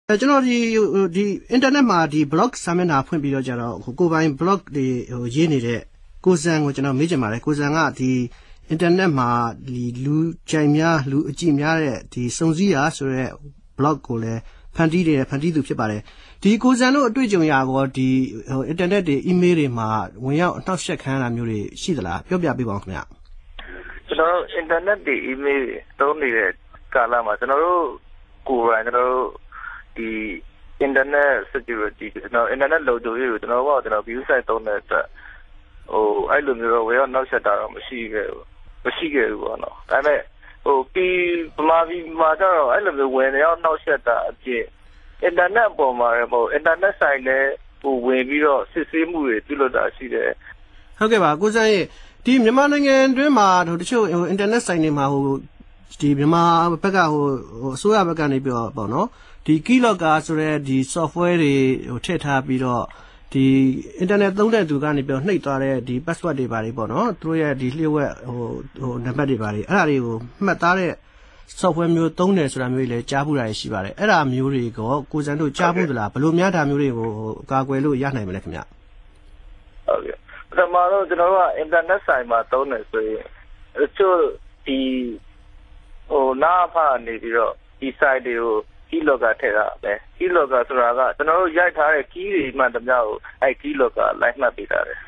ကျွန်တော်ဒီ internet မှာဒီ blog စာမျက်နှာဖွင့်ပြီးတော့ကြတော့ကိုပိုင် blog တွေရေးနေတဲ့ကိုစံကိုကျွန်တော်မေးချင်ပါတယ်ကိုစံကဒီ internet မှာဒီလူကြိုင်များလူအကြည့်များတဲ့ဒီစုံစည်းရာဆိုတဲ့ blog ကိုလည်းဖန်တီးသူဖြစ်ပါတယ်ဒီကိုစံတို့အတွေ့အကြုံရာကောဒီ internet တွေ email တွေမှာဝင်ရောက်အနှောက်အယှက်ခံရတာမျိုးတွေရှိသလားပြောပြပေးပါဦးခင်ဗျကျွန်တော် internet တွေ email တွေသုံးနေတဲ့ကာလမှာကျွန်တော်တို့ကိုယ်တိုင်ကျွန်တော်တို့ဒီ internet security ကျွန်တော် internet လုံခြုံရေးကိုကျွန်တော် view site သုံးတဲ့အတွက်အဲ့လိုမျိုးတော့ဝယ်ရောက်နောက်ဆက်တာတော့မရှိခဲ့ဘူးပေါ့နော်ဒါပေမဲ့ဗမာပြည်မှာကျတော့အဲ့လိုမျိုးဝယ်နေရောက်နောက်ဆက်တာအဖြစ် internet ပေါ်မှာလည်းinternet site နဲ့ဝင်ပြီးတော့စစ်ဆေးမှုတွေပြုလုပ်တာရှိတယ်ဟုတ်ကဲ့ပါကိုစံရဲ့ဒီမြန်မာနိုင်ငံတွင်းမှာတချို့ internet site တွေမှာဒီမြန်မာဘက်ကအစိုးရဘက်ကနေပြီးတော့ပေါ့နော်ဒီ keylogger ဆိုတဲ့ဒီ software တွေထည့်ထားပြီးတော့ဒီ internet သုံးတဲ့သူကနေပြီးတော့နှိပ်သွားတဲ့ဒီ password တွေပါတယ်ပေါ့နော်သူတို့ရဲ့ဒီလျှို့ဝှက်နံပါတ်တွေပါတယ်အဲ့ဒါတွေကိုမှတ်သားတဲ့ software မျိုးသုံးတယ်ဆိုတာမျိုးတွေလည်းကြားဖို့ရှိပါတယ်အဲ့ဒါမျိုးတွေကိုကိုစံတို့ကြားဖို့သလားဘယ်လိုများဒါမျိုးတွေကိုကာကွယ်လို့ရနိုင်မလဲခင်ဗျဟုတ်ကဲ့ပထမတော့ကျွန်တော်တို့က internet site မှာသုံးတယ်ဆိုရင်တချို့ဒီနားဖာနေပြီးတော့ဒီ site တွေကို keylogger ထည့်တာပဲ keylogger ဆိုတာကကျွန်တော်တို့ရိုက်ထားတဲ့ key တွေမှန်သမျှကိုအဲ့ keylogger လိုက်မှတ်ပေးတာတယ်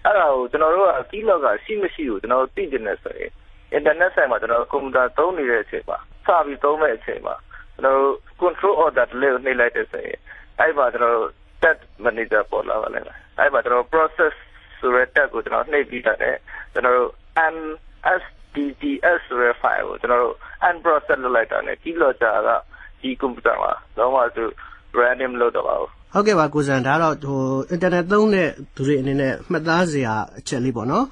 အဲ့ဒါကိုကျွန်တော်တို့က keylogger ရှိမရှိကိုကျွန်တော်တို့သိကျင်တယ်ဆိုရင် internet site မှာကျွန်တော်ကွန်ပျူတာသုံးနေတဲ့အချိန်မှာစပြီးသုံးမဲ့အချိန်မှာကျွန်တော်တို့ control order လေးကိုနှိပ်လိုက်တဲ့ဆိုရင်အဲ့မှာကျွန်တော်တို့ tab manager ပေါ်လာပါလိမ့်မယ်အဲ့မှာကျွန်တော် process ဆိုတဲ့ tab ကိုကျွန်တော်နှိပ်ပြီးတဲ့ကျွန်တော်တို့ DTS ဆိုတဲ့ file ကိုကျွန်တော်တို့ unprocess လုပ်လိုက်တာနဲ့ keylogger ကဒီကွန်ပျူတာမှာတော့မှသူ random လုပ်တော့ပါဘူးဟုတ်ကဲ့ပါကိုစံဒါတော့internet သုံးတဲ့သူတွေအနေနဲ့မှတ်သားစရာအချက်လေးပေါ့နော်